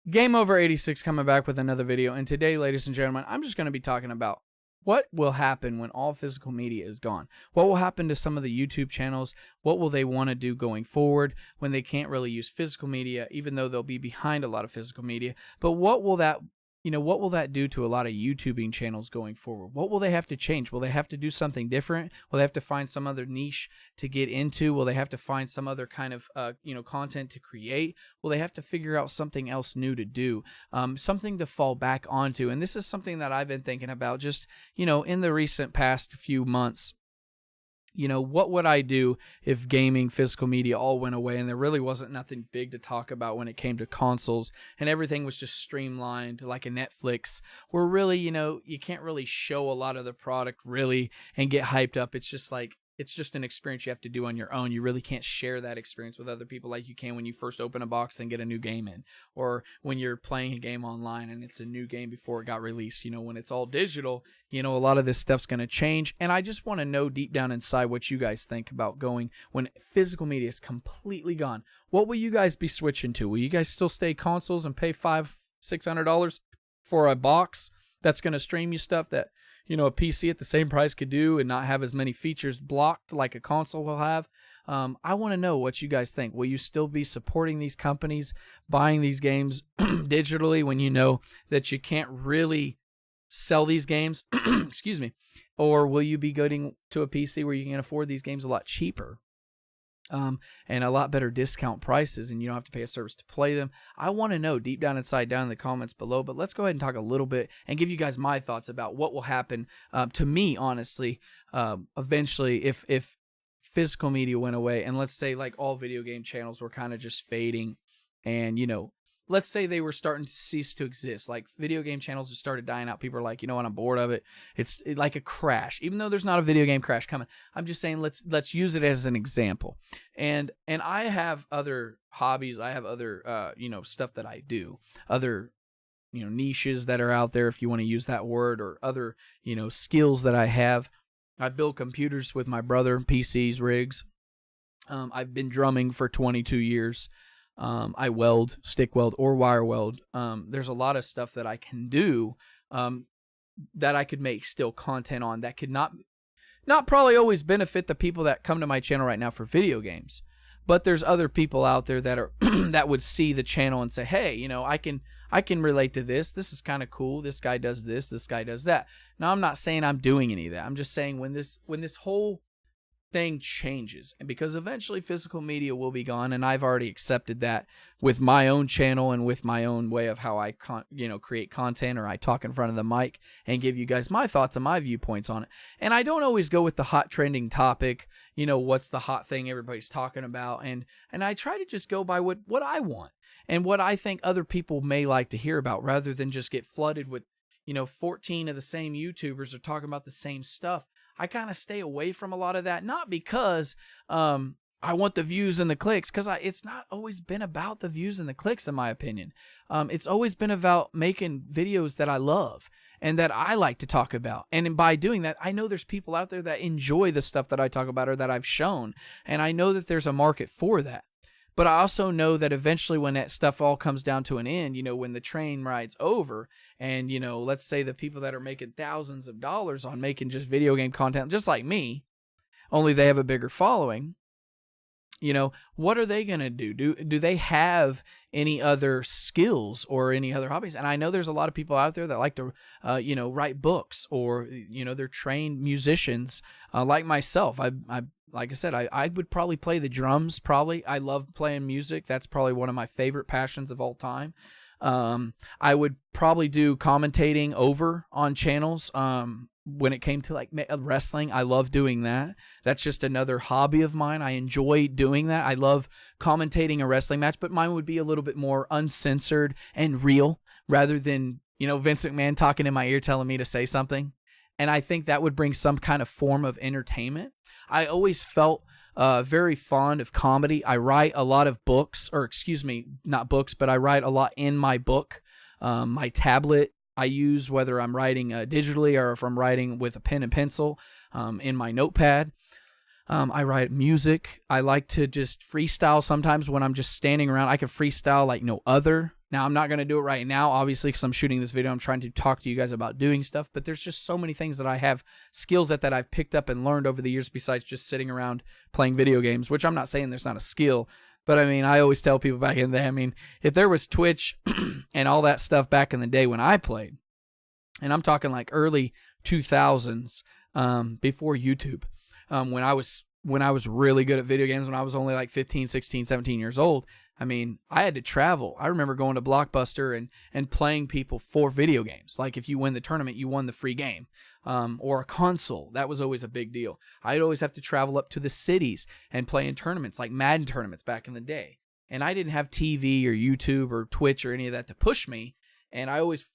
Game Over 86 coming back with another video, and today, ladies and gentlemen, I'm just going to be talking about what will happen when all physical media is gone. What will happen to some of the YouTube channels? What will they want to do going forward when they can't really use physical media, even though they'll be behind a lot of physical media? But what will that do to a lot of YouTubing channels going forward? What will they have to change? Will they have to do something different? Will they have to find some other niche to get into? Will they have to find some other kind of content to create? Will they have to figure out something else new to do? Something to fall back onto? And this is something that I've been thinking about just, in the recent past few months. What would I do if gaming, physical media all went away and there really wasn't nothing big to talk about when it came to consoles and everything was just streamlined like a Netflix where really, you can't really show a lot of the product really and get hyped up. It's just like, it's just an experience you have to do on your own. You really can't share that experience with other people like you can when you first open a box and get a new game in, or when you're playing a game online and it's a new game before it got released. When it's all digital, a lot of this stuff's going to change. And I just want to know deep down inside what you guys think about going when physical media is completely gone. What will you guys be switching to? Will you guys still stay consoles and pay $500-$600 for a box that's going to stream you stuff that a PC at the same price could do and not have as many features blocked like a console will have? I want to know what you guys think. Will you still be supporting these companies, buying these games digitally when you know that you can't really sell these games? Excuse me. Or will you be going to a PC where you can afford these games a lot cheaper? And a lot better discount prices, and you don't have to pay a service to play them. I want to know deep down inside down in the comments below, but let's go ahead and talk a little bit and give you guys my thoughts about what will happen to me, honestly, eventually if physical media went away, and let's say like all video game channels were kind of just fading, and let's say they were starting to cease to exist. Like video game channels just started dying out. People are like, what, I'm bored of it. It's like a crash, even though there's not a video game crash coming. I'm just saying let's use it as an example. And I have other hobbies. I have other stuff that I do. Other niches that are out there, if you want to use that word, or other skills that I have. I build computers with my brother, PCs, rigs. I've been drumming for 22 years. I weld, stick weld, or wire weld. There's a lot of stuff that I can do that I could make still content on that could not probably always benefit the people that come to my channel right now for video games. But there's other people out there that are that would see the channel and say, hey, I can relate to this. This is kind of cool. This guy does this. This guy does that. Now, I'm not saying I'm doing any of that. I'm just saying when this whole thing changes, and because eventually physical media will be gone, and I've already accepted that with my own channel and with my own way of how I create content, or I talk in front of the mic and give you guys my thoughts and my viewpoints on it. And I don't always go with the hot trending topic, what's the hot thing everybody's talking about, and I try to just go by what I want and what I think other people may like to hear about, rather than just get flooded with 14 of the same YouTubers are talking about the same stuff. I kind of stay away from a lot of that, not because I want the views and the clicks, because it's not always been about the views and the clicks, in my opinion. It's always been about making videos that I love and that I like to talk about. And by doing that, I know there's people out there that enjoy the stuff that I talk about or that I've shown, and I know that there's a market for that. But I also know that eventually when that stuff all comes down to an end, when the train ride's over, and, let's say the people that are making thousands of dollars on making just video game content, just like me, only they have a bigger following, what are they going to do? Do they have any other skills or any other hobbies? And I know there's a lot of people out there that like to, write books, or, they're trained musicians like myself. Like I said, I would probably play the drums, probably. I love playing music. That's probably one of my favorite passions of all time. I would probably do commentating over on channels. When it came to like wrestling, I love doing that. That's just another hobby of mine. I enjoy doing that. I love commentating a wrestling match, but mine would be a little bit more uncensored and real, rather than, Vince McMahon talking in my ear telling me to say something. And I think that would bring some kind of form of entertainment. I always felt very fond of comedy. I write a lot of books, or excuse me, not books, but I write a lot in my book. My tablet I use, whether I'm writing digitally or if I'm writing with a pen and pencil in my notepad. I write music. I like to just freestyle sometimes when I'm just standing around. I can freestyle like no other. Now, I'm not going to do it right now, obviously, because I'm shooting this video. I'm trying to talk to you guys about doing stuff, but there's just so many things that I have skills that I've picked up and learned over the years besides just sitting around playing video games, which I'm not saying there's not a skill, but I mean, I always tell people back in the day, I mean, if there was Twitch and all that stuff back in the day when I played, and I'm talking like early 2000s, before YouTube, when I was really good at video games, when I was only like 15, 16, 17 years old, I mean, I had to travel. I remember going to Blockbuster and playing people for video games. Like if you win the tournament, you won the free game, or a console. That was always a big deal. I'd always have to travel up to the cities and play in tournaments, like Madden tournaments back in the day. And I didn't have TV or YouTube or Twitch or any of that to push me. And I always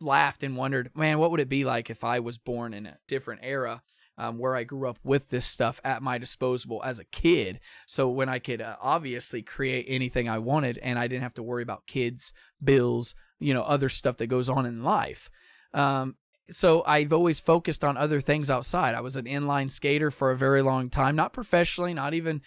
laughed and wondered, man, what would it be like if I was born in a different era, where I grew up with this stuff at my disposal as a kid. So when I could obviously create anything I wanted, and I didn't have to worry about kids, bills, other stuff that goes on in life. So I've always focused on other things outside. I was an inline skater for a very long time, not professionally, not even,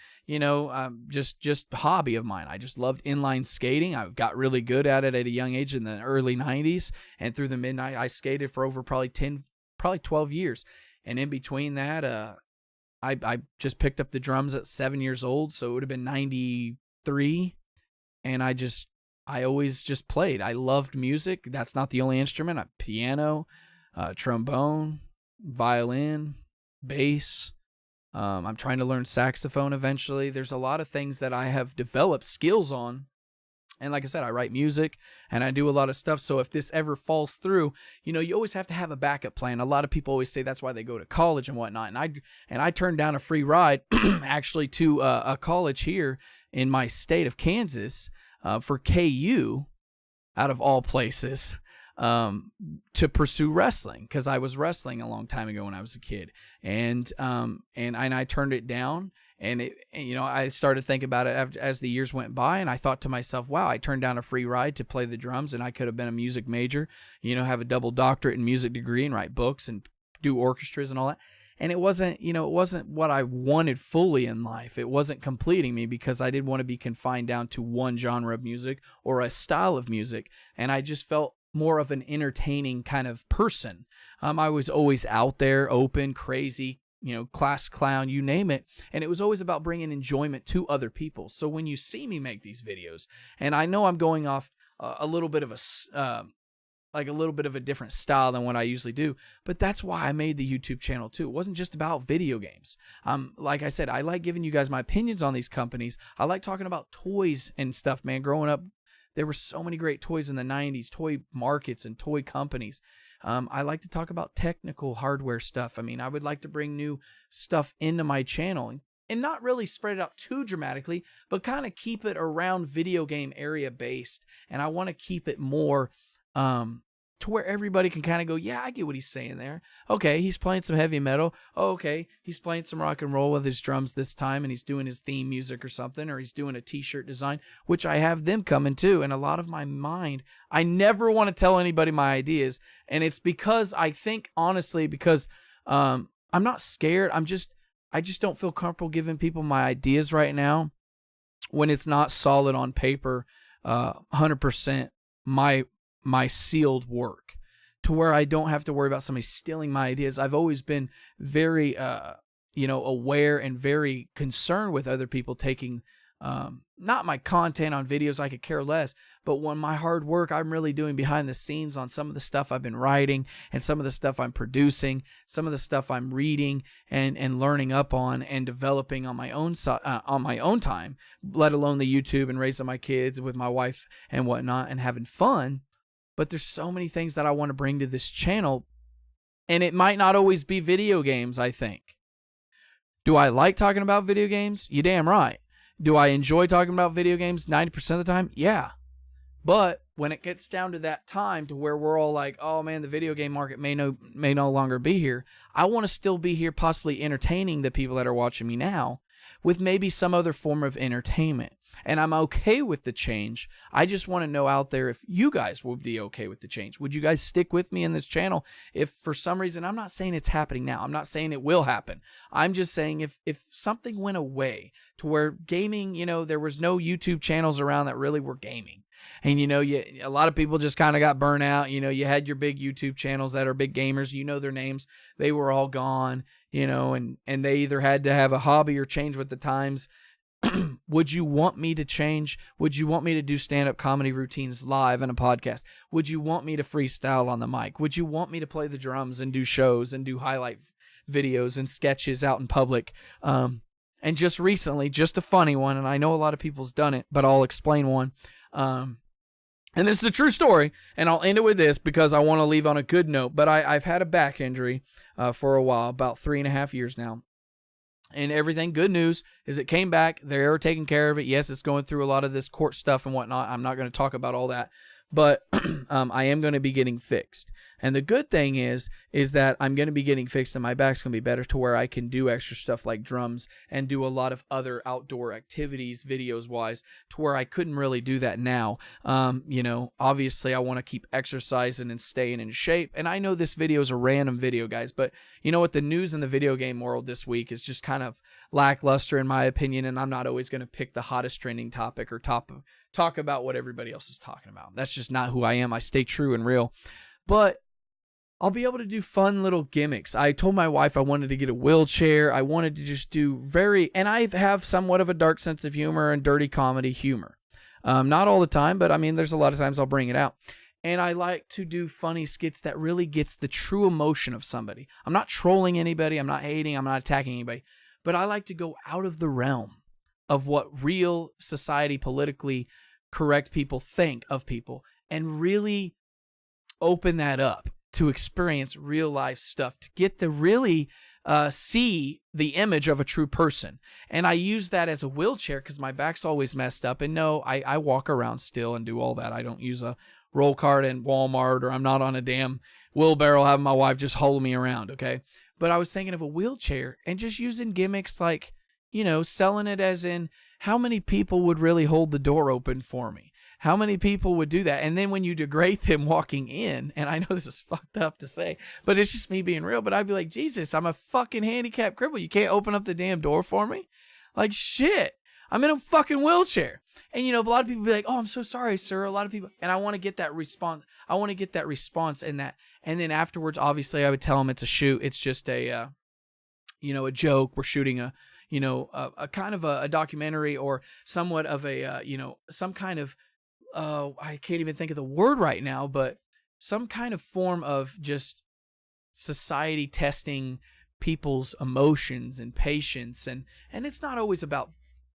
just hobby of mine. I just loved inline skating. I got really good at it at a young age in the early 90s, and through the mid-90s, I skated for over probably 12 years. And in between that, I just picked up the drums at 7 years old, so it would have been 93, and I always just played. I loved music. That's not the only instrument. Piano, trombone, violin, bass. I'm trying to learn saxophone eventually. There's a lot of things that I have developed skills on. And like I said, I write music and I do a lot of stuff. So if this ever falls through, you always have to have a backup plan. A lot of people always say that's why they go to college and whatnot. And I turned down a free ride actually to a college here in my state of Kansas for KU, out of all places, to pursue wrestling, because I was wrestling a long time ago when I was a kid, and I turned it down. And I started thinking about it as the years went by, and I thought to myself, wow, I turned down a free ride to play the drums, and I could have been a music major, have a double doctorate in music degree and write books and do orchestras and all that. And it wasn't what I wanted fully in life. It wasn't completing me, because I didn't want to be confined down to one genre of music or a style of music. And I just felt more of an entertaining kind of person. I was always out there, open, crazy, class clown, you name it. And it was always about bringing enjoyment to other people. So when you see me make these videos, and I know I'm going off a little bit of a different style than what I usually do, but that's why I made the YouTube channel too. It wasn't just about video games. Like I said, I like giving you guys my opinions on these companies. I like talking about toys and stuff, man. Growing up, there were so many great toys in the 90s, toy markets and toy companies. I like to talk about technical hardware stuff. I mean, I would like to bring new stuff into my channel and not really spread it out too dramatically, but kind of keep it around video game area based. And I want to keep it more to where everybody can kind of go, yeah, I get what he's saying there. Okay, he's playing some heavy metal. Oh, okay, he's playing some rock and roll with his drums this time, and he's doing his theme music or something, or he's doing a t-shirt design, which I have them coming too. And a lot of my mind, I never want to tell anybody my ideas, and it's because I think, honestly, because I'm not scared. I just don't feel comfortable giving people my ideas right now when it's not solid on paper, 100% my sealed work, to where I don't have to worry about somebody stealing my ideas. I've always been very, aware and very concerned with other people taking, not my content on videos. I could care less, but when my hard work I'm really doing behind the scenes on some of the stuff I've been writing and some of the stuff I'm producing, some of the stuff I'm reading and learning up on and developing on my own time, let alone the YouTube and raising my kids with my wife and whatnot and having fun. But there's so many things that I want to bring to this channel, and it might not always be video games, I think. Do I like talking about video games? You damn right. Do I enjoy talking about video games 90% of the time? Yeah. But when it gets down to that time to where we're all like, oh man, the video game market may no longer be here, I want to still be here, possibly entertaining the people that are watching me now. with maybe some other form of entertainment. And I'm okay with the change. I just want to know out there if you guys would be okay with the change. Would you guys stick with me in this channel if for some reason, I'm not saying it's happening now. I'm not saying it will happen. I'm just saying if something went away to where gaming, you know, there was no YouTube channels around that really were gaming. And, you know, a lot of people just kind of got burnt out. You know, you had your big YouTube channels that are big gamers. You know their names. They were all gone, you know, and they either had to have a hobby or change with the times. Would you want me to change? Would you want me to do stand-up comedy routines live in a podcast? Would you want me to freestyle on the mic? Would you want me to play the drums and do shows and do highlight videos and sketches out in public? And just recently, just a funny one, and I know a lot of people's done it, but I'll explain one. And this is a true story, and I'll end it with this because I want to leave on a good note. But I've had a back injury for a while, about 3.5 years now. And everything, good news, is it came back. They're taking care of it. Yes, it's going through a lot of this court stuff and whatnot. I'm not going to talk about all that. But I am going to be getting fixed. And the good thing is that I'm going to be getting fixed and my back's going to be better to where I can do extra stuff like drums and do a lot of other outdoor activities, videos-wise, to where I couldn't really do that now. You know, obviously I want to keep exercising and staying in shape. And I know this video is a random video, guys, but you know what? The news in the video game world this week is just kind of lackluster in my opinion, and I'm not always going to pick the hottest trending topic or talk about what everybody else is talking about. That's just not who I am. I stay true and real. But I'll be able to do fun little gimmicks. I told my wife I wanted to get a wheelchair. I wanted to just do and I have somewhat of a dark sense of humor and dirty comedy humor. Not all the time, but I mean, there's a lot of times I'll bring it out. And I like to do funny skits that really gets the true emotion of somebody. I'm not trolling anybody. I'm not hating. I'm not attacking anybody. But I like to go out of the realm of what real society, politically correct people think of people and really open that up to experience real life stuff, to get to really see the image of a true person. And I use that as a wheelchair because my back's always messed up. And no, I walk around still and do all that. I don't use a roll cart in Walmart, or I'm not on a damn wheelbarrow having my wife just hold me around, okay? But I was thinking of a wheelchair and just using gimmicks like, you know, selling it as in how many people would really hold the door open for me? How many people would do that? And then when you degrade them walking in, and I know this is fucked up to say, but it's just me being real, but I'd be like, Jesus, I'm a fucking handicapped cripple. You can't open up the damn door for me? Like, shit. I'm in a fucking wheelchair. And, you know, a lot of people be like, oh, I'm so sorry, sir. A lot of people. And I want to get that response. I want to get that response and that. And then afterwards, obviously, I would tell them it's a shoot. It's just a, you know, a joke. We're shooting a, you know, a kind of a documentary or somewhat of a, you know, some kind of, I can't even think of the word right now, but some kind of form of just society testing people's emotions and patience. And it's not always about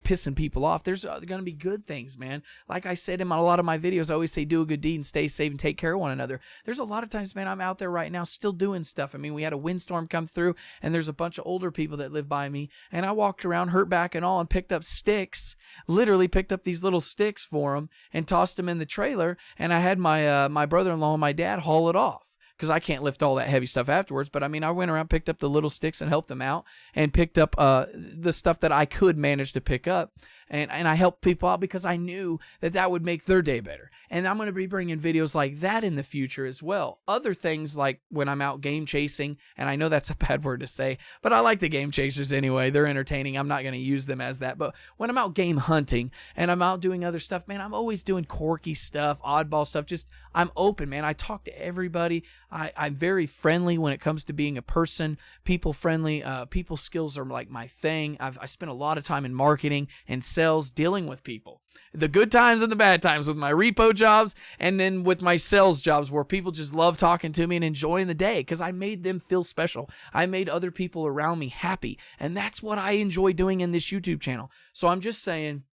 pissing people off. There's going to be good things, man. Like I said in a lot of my videos, I always say do a good deed and stay safe and take care of one another. There's a lot of times, man, I'm out there right now still doing stuff. I mean, we had a windstorm come through and there's a bunch of older people that live by me, and I walked around hurt back and all and picked up sticks, literally picked up these little sticks for them and tossed them in the trailer, and I had my my brother-in-law and my dad haul it off. Because I can't lift all that heavy stuff afterwards. But, I mean, I went around, picked up the little sticks and helped them out. And picked up the stuff that I could manage to pick up. And I helped people out because I knew that that would make their day better. And I'm going to be bringing videos like that in the future as well. Other things like when I'm out game chasing. And I know that's a bad word to say. But I like the game chasers anyway. They're entertaining. I'm not going to use them as that. But when I'm out game hunting and I'm out doing other stuff, man, I'm always doing quirky stuff, oddball stuff. Just, I'm open, man. I talk to everybody. I'm very friendly when it comes to being a person, people friendly. People skills are like my thing. I spent a lot of time in marketing and sales dealing with people. The good times and the bad times with my repo jobs and then with my sales jobs where people just love talking to me and enjoying the day because I made them feel special. I made other people around me happy. And that's what I enjoy doing in this YouTube channel. So I'm just saying,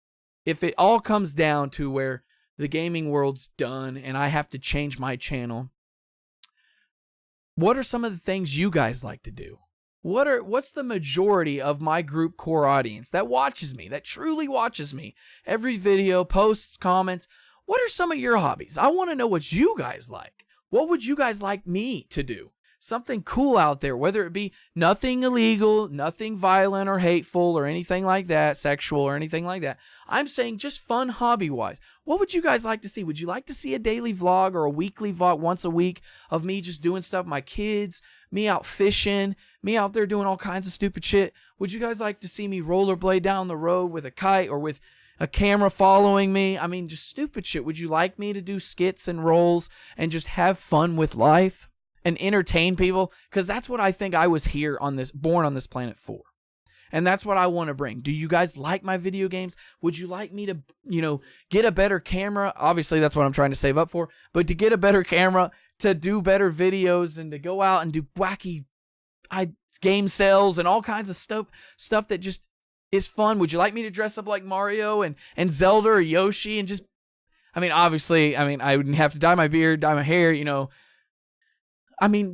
if it all comes down to where the gaming world's done and I have to change my channel, what are some of the things you guys like to do? What's the majority of my group core audience that watches me, that truly watches me? Every video, posts, comments. What are some of your hobbies? I want to know what you guys like. What would you guys like me to do? something cool out there, whether it be nothing illegal, nothing violent or hateful or anything like that, sexual or anything like that. I'm saying just fun hobby-wise. What would you guys like to see? Would you like to see a daily vlog or a weekly vlog once a week of me just doing stuff with my kids, me out fishing, me out there doing all kinds of stupid shit? Would you guys like to see me rollerblade down the road with a kite or with a camera following me? I mean, just stupid shit. Would you like me to do skits and rolls and just have fun with life and entertain people? Because that's what I think I was here on this, born on this planet for. And that's what I want to bring. Do you guys like my video games? Would you like me to, get a better camera? Obviously, that's what I'm trying to save up for. But to get a better camera, to do better videos, and to go out and do wacky game sales and all kinds of stuff that just is fun. Would you like me to dress up like Mario and Zelda or Yoshi and just, obviously, I wouldn't have to dye my beard, dye my hair, you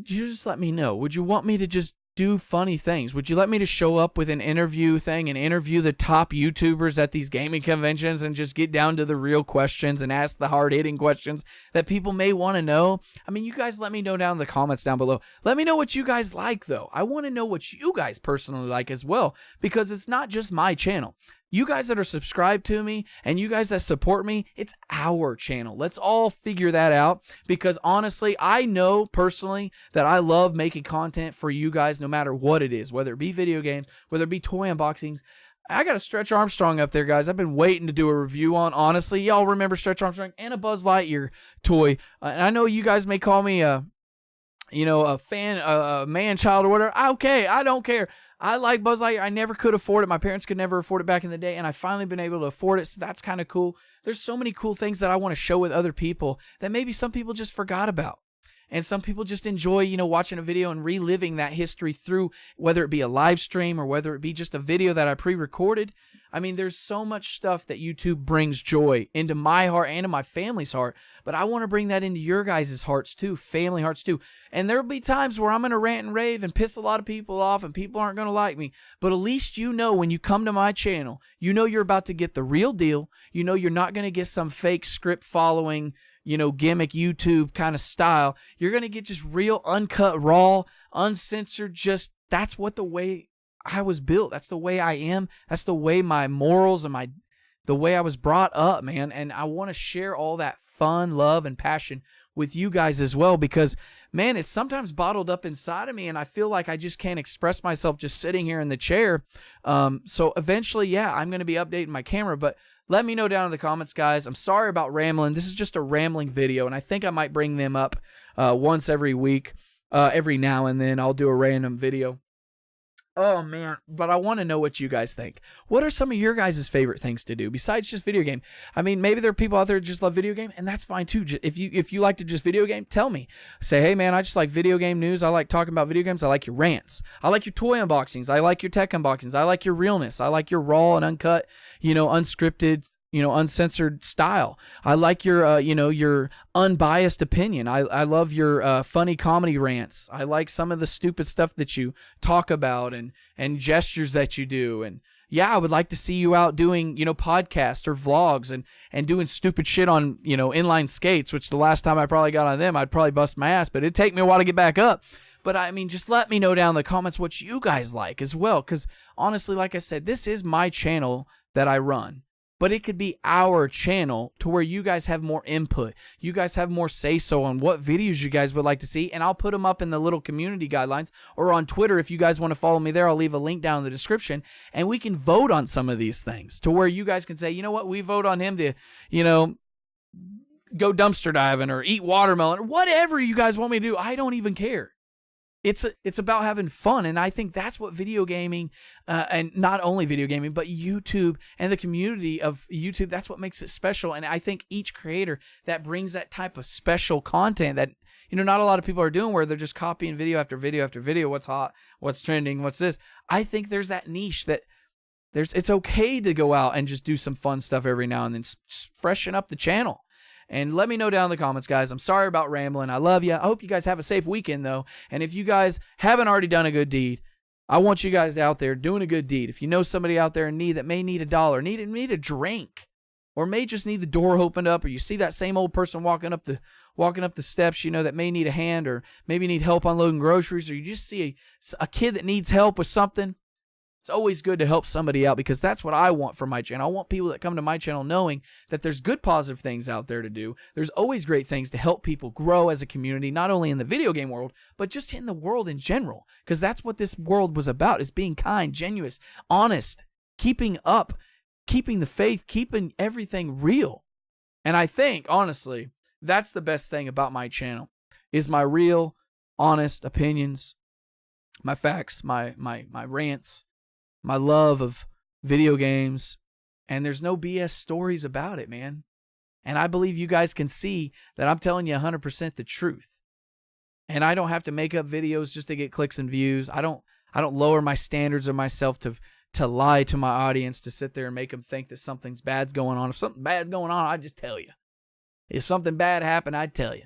just let me know. Would you want me to just do funny things? Would you let me to show up with an interview thing and interview the top YouTubers at these gaming conventions and just get down to the real questions and ask the hard-hitting questions that people may want to know? You guys let me know down in the comments down below. Let me know what you guys like, though. I want to know what you guys personally like as well, because it's not just my channel. You guys that are subscribed to me and you guys that support me, it's our channel. Let's all figure that out, because honestly, I know personally that I love making content for you guys no matter what it is, whether it be video games, whether it be toy unboxings. I got a Stretch Armstrong up there, guys. I've been waiting to do a review on. Honestly, y'all remember Stretch Armstrong and a Buzz Lightyear toy. And I know you guys may call me a fan, a man-child or whatever. Okay, I don't care. I like Buzz Lightyear. I never could afford it. My parents could never afford it back in the day, and I finally been able to afford it, so that's kind of cool. There's so many cool things that I want to show with other people that maybe some people just forgot about. And some people just enjoy, watching a video and reliving that history through, whether it be a live stream or whether it be just a video that I pre-recorded. There's so much stuff that YouTube brings joy into my heart and to my family's heart, but I want to bring that into your guys' hearts too, family hearts too. And there'll be times where I'm going to rant and rave and piss a lot of people off and people aren't going to like me, but at least when you come to my channel, you're about to get the real deal. You're not going to get some fake script following, gimmick YouTube kind of style. You're going to get just real, uncut, raw, uncensored, just that's what the way I was built. That's the way I am. That's the way my morals and the way I was brought up, man. And I want to share all that fun, love, and passion with you guys as well, because, man, it's sometimes bottled up inside of me, and I feel like I just can't express myself just sitting here in the chair. So eventually, I'm going to be updating my camera, but let me know down in the comments, guys. I'm sorry about rambling. This is just a rambling video, and I think I might bring them up once every week. Every now and then I'll do a random video. Oh, man, but I want to know what you guys think. What are some of your guys' favorite things to do besides just video game? Maybe there are people out there who just love video game, and that's fine too. If you like to just video game, tell me. Say, hey, man, I just like video game news. I like talking about video games. I like your rants. I like your toy unboxings. I like your tech unboxings. I like your realness. I like your raw and uncut, unscripted, uncensored style. I like your unbiased opinion. I love your funny comedy rants. I like some of the stupid stuff that you talk about and gestures that you do. And I would like to see you out doing, podcasts or vlogs and doing stupid shit on, inline skates, which the last time I probably got on them, I'd probably bust my ass, but it'd take me a while to get back up. But just let me know down in the comments what you guys like as well. Because honestly, like I said, this is my channel that I run. But it could be our channel to where you guys have more input. You guys have more say-so on what videos you guys would like to see. And I'll put them up in the little community guidelines or on Twitter. If you guys want to follow me there, I'll leave a link down in the description. And we can vote on some of these things to where you guys can say, you know what, we vote on him to, go dumpster diving or eat watermelon or whatever you guys want me to do. I don't even care. It's about having fun, and I think that's what video gaming, and not only video gaming, but YouTube and the community of YouTube, that's what makes it special. And I think each creator that brings that type of special content that, not a lot of people are doing, where they're just copying video after video after video, what's hot, what's trending, what's this. I think there's that niche that it's okay to go out and just do some fun stuff every now and then, freshen up the channel. And let me know down in the comments, guys. I'm sorry about rambling. I love you. I hope you guys have a safe weekend, though. And if you guys haven't already done a good deed, I want you guys out there doing a good deed. If you know somebody out there in need that may need $1, need a drink, or may just need the door opened up, or you see that same old person walking up the steps, you know, that may need a hand, or maybe need help unloading groceries, or you just see a kid that needs help with something. It's always good to help somebody out, because that's what I want for my channel. I want people that come to my channel knowing that there's good positive things out there to do. There's always great things to help people grow as a community, not only in the video game world, but just in the world in general, because that's what this world was about, is being kind, genuine, honest, keeping the faith, keeping everything real. And I think, honestly, that's the best thing about my channel, is my real, honest opinions, my facts, my rants, my love of video games, and there's no BS stories about it, man. And I believe you guys can see that I'm telling you 100% the truth. And I don't have to make up videos just to get clicks and views. I don't lower my standards of myself to lie to my audience, to sit there and make them think that something's bad's going on. If something bad's going on, I'd just tell you. If something bad happened, I'd tell you.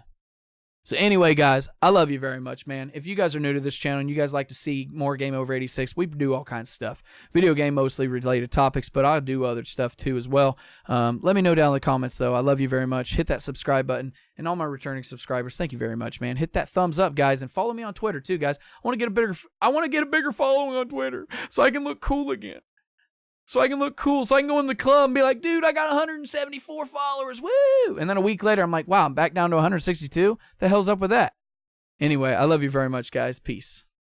So anyway, guys, I love you very much, man. If you guys are new to this channel and you guys like to see more Game Over 86, we do all kinds of stuff. Video game mostly related topics, but I'll do other stuff too as well. Let me know down in the comments, though. I love you very much. Hit that subscribe button. And all my returning subscribers, thank you very much, man. Hit that thumbs up, guys, and follow me on Twitter too, guys. I want to get a bigger following on Twitter so I can look cool again. So I can look cool, so I can go in the club and be like, dude, I got 174 followers, woo! And then a week later, I'm like, wow, I'm back down to 162? The hell's up with that? Anyway, I love you very much, guys. Peace.